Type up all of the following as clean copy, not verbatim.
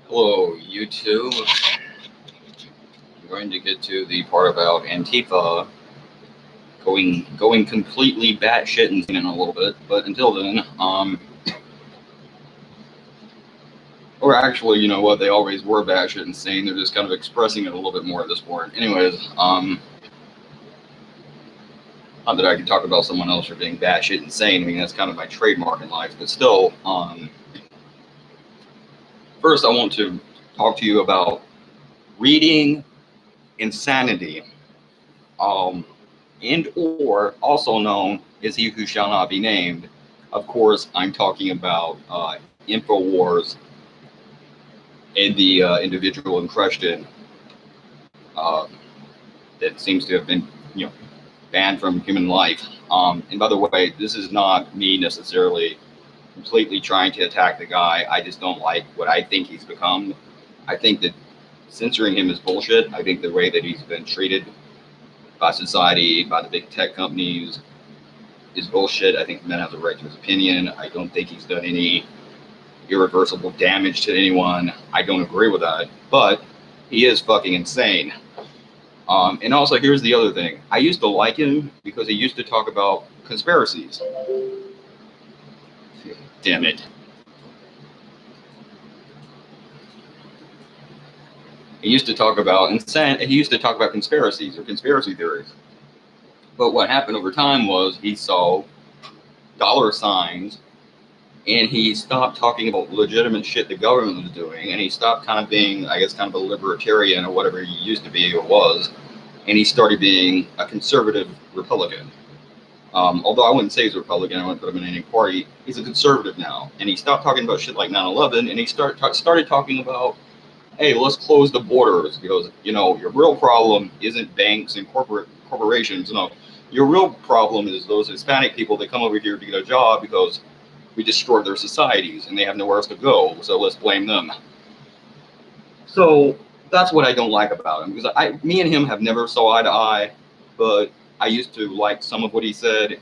Hello, YouTube. I'm going to get to the part about Antifa going completely batshit insane in a little bit, but until then, or actually, you know what? They always were batshit insane. They're just kind of expressing it a little bit more at this point. Anyways, not that I could talk about someone else for being batshit insane. I mean, that's kind of my trademark in life, but still, first I want to talk to you about reading insanity. Um, and or also known as he who shall not be named. Of course, I'm talking about InfoWars and the individual in question uh, that seems to have been, you know, banned from human life. And by the way, this is not me necessarily completely trying to attack the guy. I just don't like what I think he's become. I think that censoring him is bullshit. I think the way that he's been treated by society, by the big tech companies, is bullshit. I think the man has a right to his opinion. I don't think he's done any irreversible damage to anyone. I don't agree with that, but he is fucking insane. And also, here's the other thing. I used to like him because he used to talk about conspiracies. Damn it. He used to talk about he used to talk about conspiracies or conspiracy theories. But what happened over time was he saw dollar signs and he stopped talking about legitimate shit the government was doing, and he stopped kind of being, I guess, kind of a libertarian or whatever he used to be or was, and he started being a conservative Republican. Although I wouldn't say he's a Republican, I wouldn't put him in any party. He's a conservative now, and he stopped talking about shit like 9/11, and he started talking about, hey, let's close the borders because your real problem isn't banks and corporations. No, your real problem is those Hispanic people that come over here to get a job because we destroyed their societies and they have nowhere else to go, so let's blame them. So that's what I don't like about him, because me and him have never saw eye to eye, but I used to like some of what he said,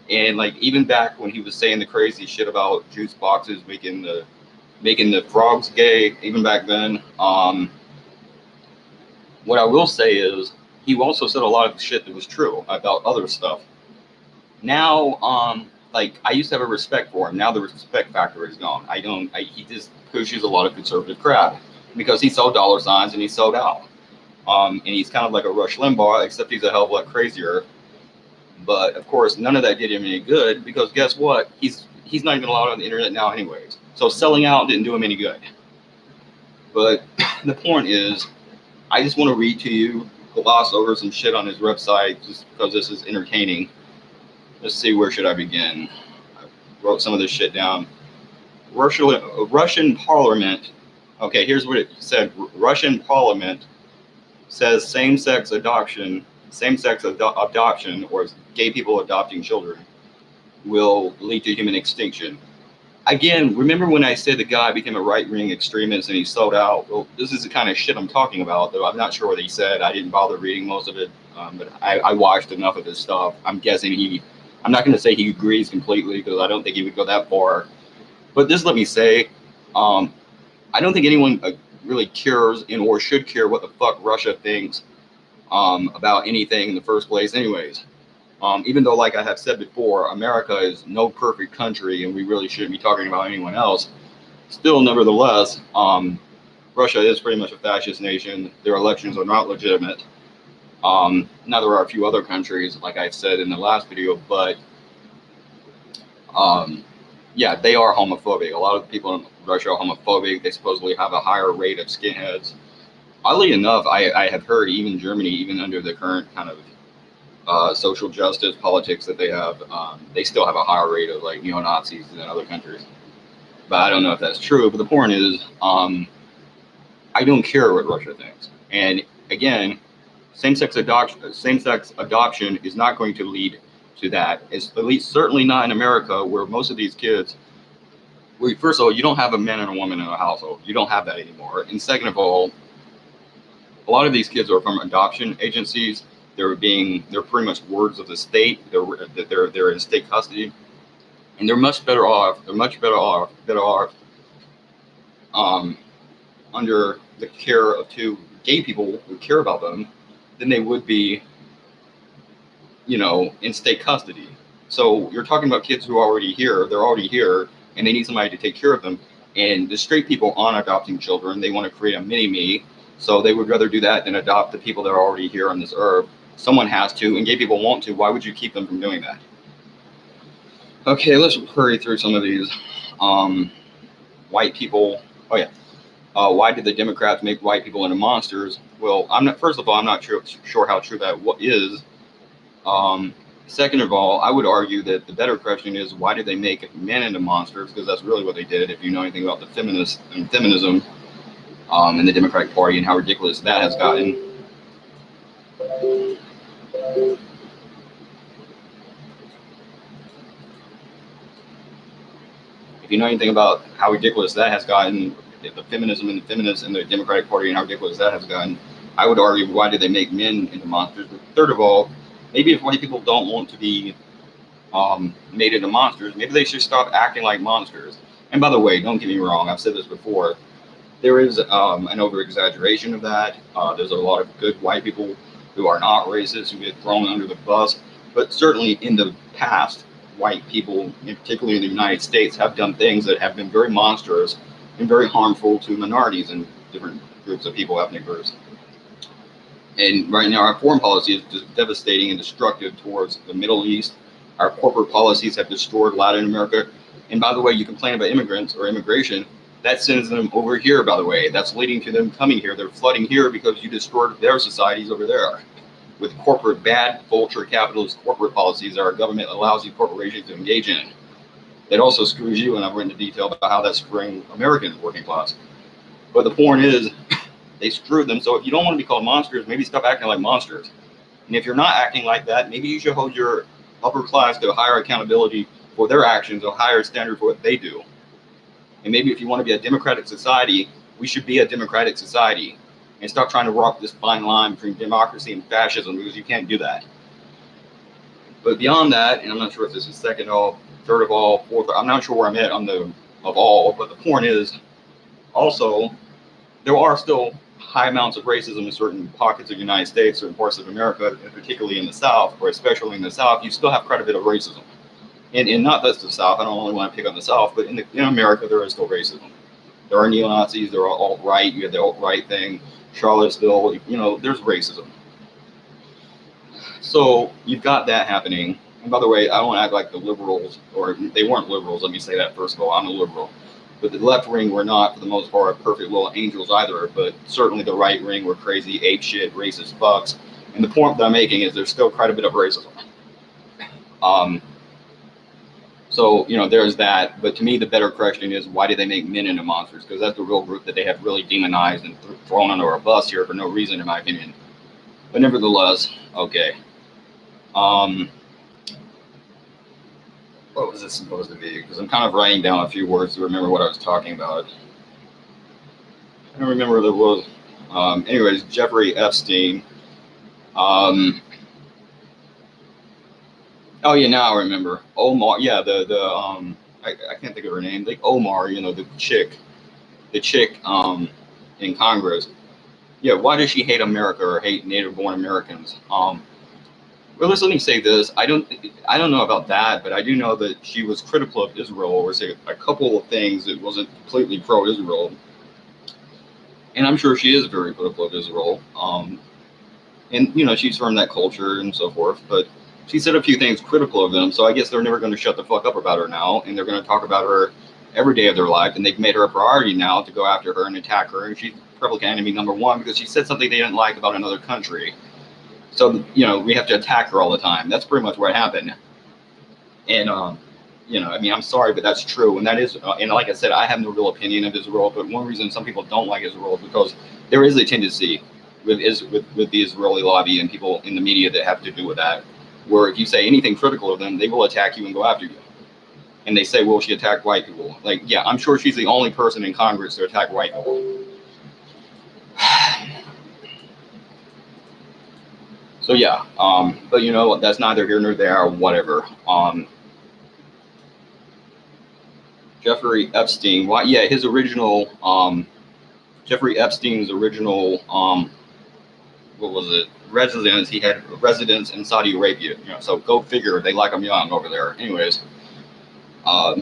and like even back when he was saying the crazy shit about juice boxes making the frogs gay, even back then. What I will say is he also said a lot of shit that was true about other stuff. Now, like I used to have a respect for him. Now the respect factor is gone. I don't. He just pushes a lot of conservative crap because he sold dollar signs and he sold out. And he's kind of like a Rush Limbaugh, except he's a hell of a lot crazier. But of course, none of that did him any good because guess what? He's not even allowed on the internet now, anyways. So selling out didn't do him any good. But the point is, I just want to read to you, gloss over some shit on his website just because this is entertaining. Let's see, where should I begin? I wrote some of this shit down. Russian parliament. Okay, here's what it said. Russian parliament says same-sex adoption, or gay people adopting children, will lead to human extinction. Again, remember when I said the guy became a right-wing extremist and he sold out? Well, this is the kind of shit I'm talking about, though I'm not sure what he said. I didn't bother reading most of it, but I watched enough of his stuff. I'm guessing I'm not going to say he agrees completely because I don't think he would go that far. But this, let me say, I don't think anyone really cares or should care what the fuck Russia thinks about anything in the first place anyways. Even though, like I have said before, America is no perfect country and we really shouldn't be talking about anyone else, still, nevertheless, Russia is pretty much a fascist nation. Their elections are not legitimate. Now, there are a few other countries, like I said in the last video, but yeah, they are homophobic. A lot of people in Russia are homophobic. They supposedly have a higher rate of skinheads. Oddly enough, I have heard even Germany, even under the current kind of social justice politics that they have, they still have a higher rate of like neo-Nazis than other countries. But I don't know if that's true. But the point is, I don't care what Russia thinks. And again, same-sex adoption is not going to lead to that. It's at least certainly not in America, where most of these kids. Well, first of all, you don't have a man and a woman in a household. You don't have that anymore. And second of all, a lot of these kids are from adoption agencies. They're pretty much wards of the state. They're in state custody, and they're much better off. They're much better off under the care of two gay people who care about them than they would be, in state custody. So you're talking about kids who are already here. They're already here, and they need somebody to take care of them. And the straight people aren't adopting children. They want to create a mini-me. So they would rather do that than adopt the people that are already here on this earth. Someone has to, and gay people want to. Why would you keep them from doing that? Okay, let's hurry through some of these. White people. Oh yeah. Why did the Democrats make white people into monsters? Well, First of all, I'm not sure how true that is. Second of all, I would argue that the better question is, why did they make men into monsters? Because that's really what they did. If you know anything about the feminists and feminism in the Democratic Party and how ridiculous that has gotten. If you know anything about how ridiculous that has gotten, the feminism and the feminists in the Democratic Party and how ridiculous that has gotten, I would argue, why did they make men into monsters? But third of all, maybe if white people don't want to be made into monsters, maybe they should stop acting like monsters. And by the way, don't get me wrong, I've said this before, there is an over-exaggeration of that. There's a lot of good white people who are not racist, who get thrown under the bus. But certainly in the past, white people, particularly in the United States, have done things that have been very monstrous and very harmful to minorities and different groups of people, ethnic groups. And right now, our foreign policy is just devastating and destructive towards the Middle East. Our corporate policies have destroyed Latin America. And by the way, you complain about immigrants or immigration, that sends them over here, by the way. That's leading to them coming here. They're flooding here because you destroyed their societies over there. With corporate, bad, vulture, capitalist corporate policies that our government allows you corporations to engage in. It also screws you, and I've written in detail about how that's screwing American working class. But the point is, they screwed them. So if you don't want to be called monsters, maybe stop acting like monsters. And if you're not acting like that, maybe you should hold your upper class to a higher accountability for their actions, a higher standard for what they do. And maybe if you want to be a democratic society, we should be a democratic society and stop trying to walk this fine line between democracy and fascism, because you can't do that. But beyond that, and I'm not sure if this is second of all, third of all, fourth, I'm not sure where I'm at on the of all, but the point is also there are still high amounts of racism in certain pockets of the United States, certain parts of America, and particularly in the South, or especially in the South, you still have quite a bit of racism. And not just the South, I don't only want to pick on the South, but in America, there is still racism. There are neo-Nazis, there are alt-right, you have the alt-right thing, Charlottesville, there's racism. So you've got that happening. And by the way, I don't act like the liberals, or they weren't liberals, let me say that first of all, I'm a liberal. But the left wing were not, for the most part, perfect little angels either, but certainly the right wing were crazy, ape shit, racist fucks. And the point that I'm making is there's still quite a bit of racism. So, there's that. But to me, the better question is, why did they make men into monsters? Because that's the real group that they have really demonized and thrown under a bus here for no reason, in my opinion. But nevertheless, okay. What was this supposed to be? Because I'm kind of writing down a few words to remember what I was talking about. I don't remember what it was. Anyways, Jeffrey Epstein. Oh yeah, now I remember. Omar, yeah, I can't think of her name. Like Omar, the chick in Congress. Yeah, why does she hate America or hate native-born Americans? Well, let me say this. I don't know about that, but I do know that she was critical of Israel, or say a couple of things that wasn't completely pro-Israel. And I'm sure she is very critical of Israel. And she's from that culture and so forth, but she said a few things critical of them, so I guess they're never going to shut the fuck up about her now, and they're going to talk about her every day of their life, and they've made her a priority now to go after her and attack her, and she's public enemy number one because she said something they didn't like about another country. So, we have to attack her all the time. That's pretty much what happened. And, I'm sorry, but that's true, and that is, and like I said, I have no real opinion of Israel, but one reason some people don't like Israel is because there is a tendency with the Israeli lobby and people in the media that have to do with that, where if you say anything critical of them, they will attack you and go after you. And they say, well, she attacked white people. Like, yeah, I'm sure she's the only person in Congress to attack white people. So, yeah, but that's neither here nor there, or whatever. Jeffrey Epstein, his original Jeffrey Epstein's original what was it, residence. He had residence in Saudi Arabia. So go figure. They like him young over there. Anyways,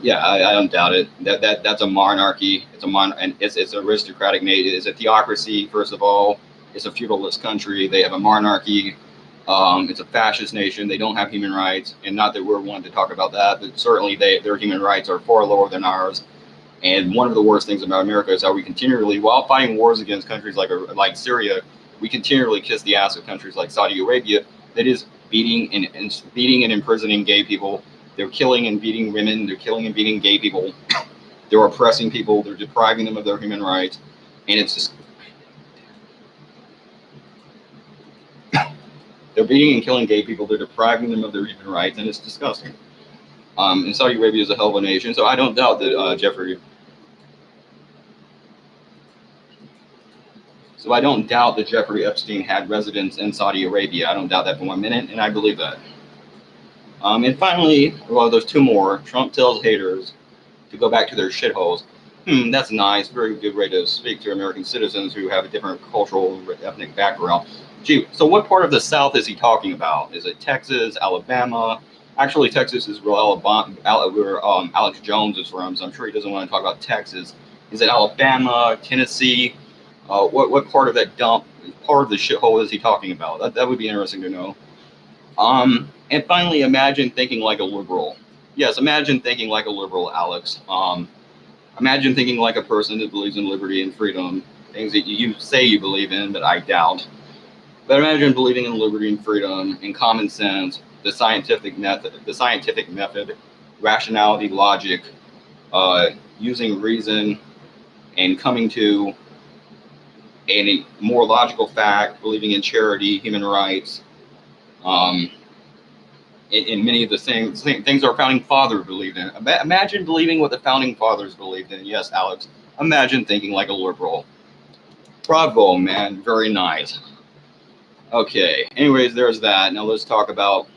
yeah, I don't doubt it. That's a monarchy. And it's aristocratic nation. It's a theocracy. First of all, it's a feudalist country. They have a monarchy. It's a fascist nation. They don't have human rights, and not that we're one to talk about that, but certainly their human rights are far lower than ours. And one of the worst things about America is how we continually, while fighting wars against countries like Syria, we continually kiss the ass of countries like Saudi Arabia that is beating and imprisoning gay people. They're killing and beating women. They're killing and beating gay people. They're oppressing people. They're depriving them of their human rights. And it's just, they're beating and killing gay people. They're depriving them of their human rights. And it's disgusting. And Saudi Arabia is a hell of a nation. So I don't doubt that Jeffrey Epstein had residence in Saudi Arabia. I don't doubt that for 1 minute, and I believe that. And finally, well, there's two more. Trump tells haters to go back to their shitholes. That's nice. Very good way to speak to American citizens who have a different cultural and ethnic background. Gee, so what part of the South is he talking about? Is it Texas, Alabama? Actually, Texas is where Alex Jones is from, so I'm sure he doesn't want to talk about Texas. Is it Alabama, Tennessee? What part of that part of the shithole is he talking about? That would be interesting to know. And finally, imagine thinking like a liberal. Yes, imagine thinking like a liberal, Alex. Imagine thinking like a person that believes in liberty and freedom, things that you say you believe in, but I doubt. But imagine believing in liberty and freedom and common sense, the scientific method, rationality, logic, using reason, and coming to a more logical fact, believing in charity, human rights, in many of the same things our founding fathers believed in. Imagine believing what the founding fathers believed in. Yes, Alex. Imagine thinking like a liberal. Bravo, man. Very nice. Okay. Anyways, there's that. Now let's talk about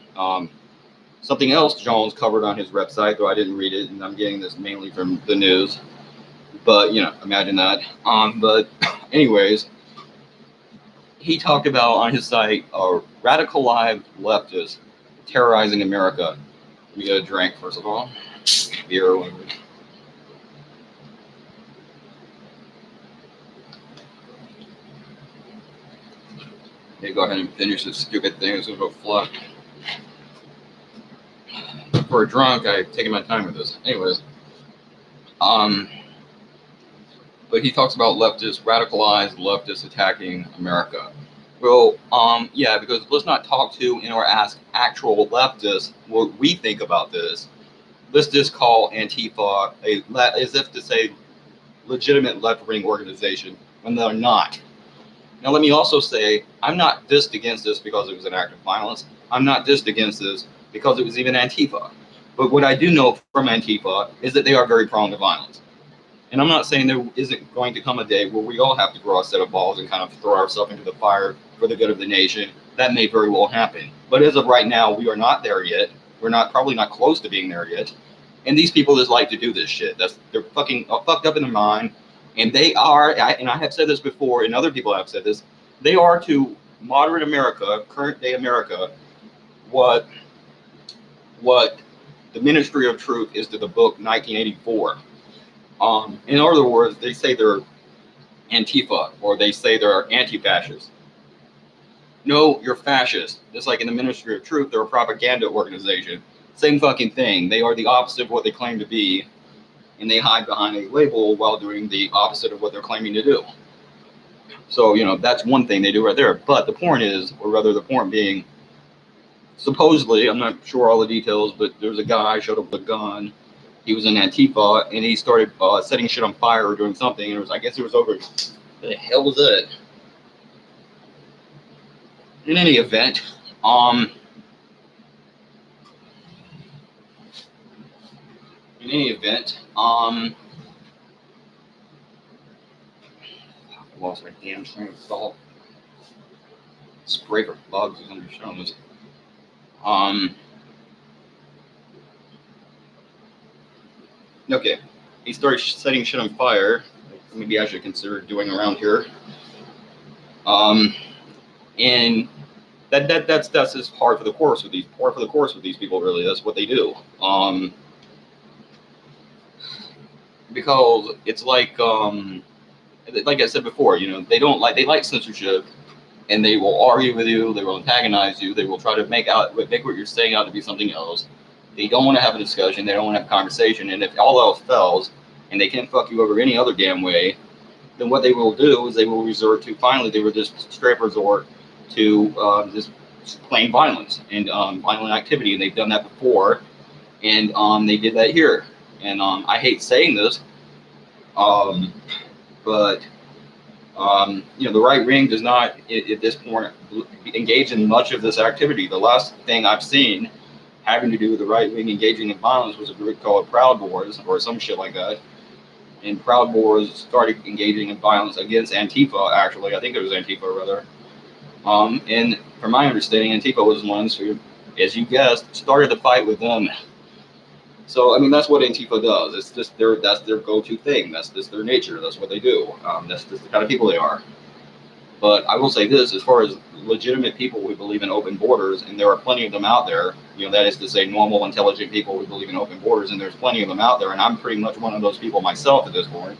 something else Jones covered on his website, though I didn't read it, and I'm getting this mainly from the news. But, imagine that. But anyways, he talked about on his site radicalized leftists terrorizing America. Let me get a drink, first of all. Beer or whatever. Okay, go ahead and finish this stupid thing. It's going to go flush. For a drunk, I've taken my time with this. Anyways. But he talks about radicalized leftists attacking America. Well, yeah, because let's not talk to or ask actual leftists what we think about this. Let's just call Antifa as if to say legitimate left-wing organization when they're not. Now, let me also say, I'm not just against this because it was an act of violence. I'm not just against this because it was even Antifa. But what I do know from Antifa is that they are very prone to violence. And I'm not saying there isn't going to come a day where we all have to grow a set of balls and kind of throw ourselves into the fire for the good of the nation. That may very well happen. But as of right now, we are not there yet. We're probably not close to being there yet. And these people just like to do this shit. They're fucking fucked up in their mind. And they are, and I have said this before, and other people have said this, they are to moderate America, current day America, what the Ministry of Truth is to the book 1984. In other words, they say they're Antifa, or they say they're anti-fascist. No, you're fascist. Just like in the Ministry of Truth, they're a propaganda organization. Same fucking thing. They are the opposite of what they claim to be, and they hide behind a label while doing the opposite of what they're claiming to do. So, that's one thing they do right there. But the point is, or rather the point being, supposedly, I'm not sure all the details, but there's a guy showed up with a gun. He was in Antifa, and he started setting shit on fire or doing something. And I guess it was over. What the hell was that? In any event, I lost my damn train of thought. Spray for bugs is under shows. Okay, he started setting shit on fire. maybe I should consider doing around here. And that's just par for the course with these people. Really, that's what they do. Because it's like I said before, they like censorship, and they will argue with you, they will antagonize you, they will try to make what you're saying out to be something else. They don't want to have a discussion, they don't want to have a conversation, and if all else fails, and they can't fuck you over any other damn way, then what they will do is they will just straight resort to just plain violence and violent activity, and they've done that before, and they did that here. And I hate saying this, but the right wing does not, at this point, engage in much of this activity. The last thing I've seen having to do with the right wing engaging in violence was a group called Proud Boys or some shit like that. And Proud Boys started engaging in violence against Antifa, actually. I think it was Antifa, rather. And from my understanding, Antifa was the ones who, as you guessed, started the fight with them. So, I mean, that's what Antifa does. It's just that's their go-to thing. That's just their nature. That's what they do. That's just the kind of people they are. But I will say this, as far as legitimate people who believe in open borders, and there are plenty of them out there, that is to say normal, intelligent people who believe in open borders, and there's plenty of them out there, and I'm pretty much one of those people myself at this point.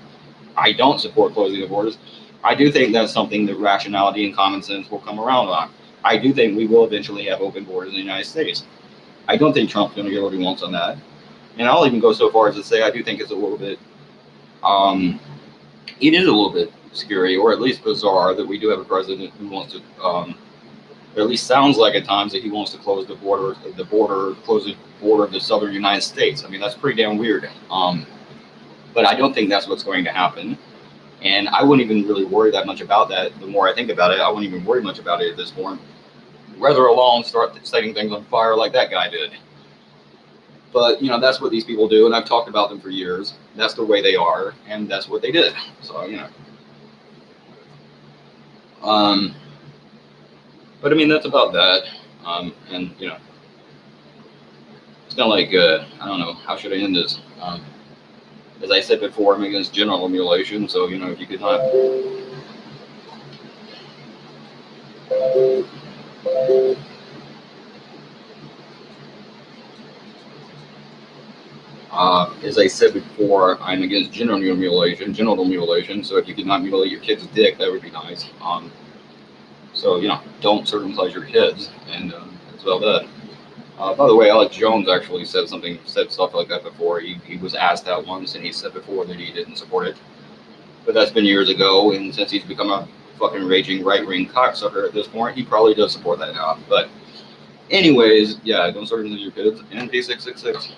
I don't support closing the borders. I do think that's something that rationality and common sense will come around on. I do think we will eventually have open borders in the United States. I don't think Trump's going to get what he wants on that. And I'll even go so far as to say I do think it's a little bit, it is a little bit scary, or at least bizarre, that we do have a president who wants to, or at least sounds like at times that he wants to close the border of the southern United States. I mean, that's pretty damn weird. But I don't think that's what's going to happen. And I wouldn't even really worry that much about that. The more I think about it, I wouldn't even worry much about it at this point. Rather alone start setting things on fire like that guy did. But, that's what these people do, and I've talked about them for years. That's the way they are, and that's what they did. So, But, I mean, that's about that. And, it's kind of like, I don't know, how should I end this? As I said before, I'm against genital mutilation, so, if you could not... As I said before, I'm against genital mutilation, so if you could not mutilate your kid's dick, that would be nice. So, don't circumcise your kids, and that's about that. By the way, Alex Jones actually said stuff like that before. He was asked that once, and he said before that he didn't support it. But that's been years ago, and since he's become a fucking raging right-wing cocksucker at this point, he probably does support that now. But anyways, yeah, don't circumcise your kids, and P666.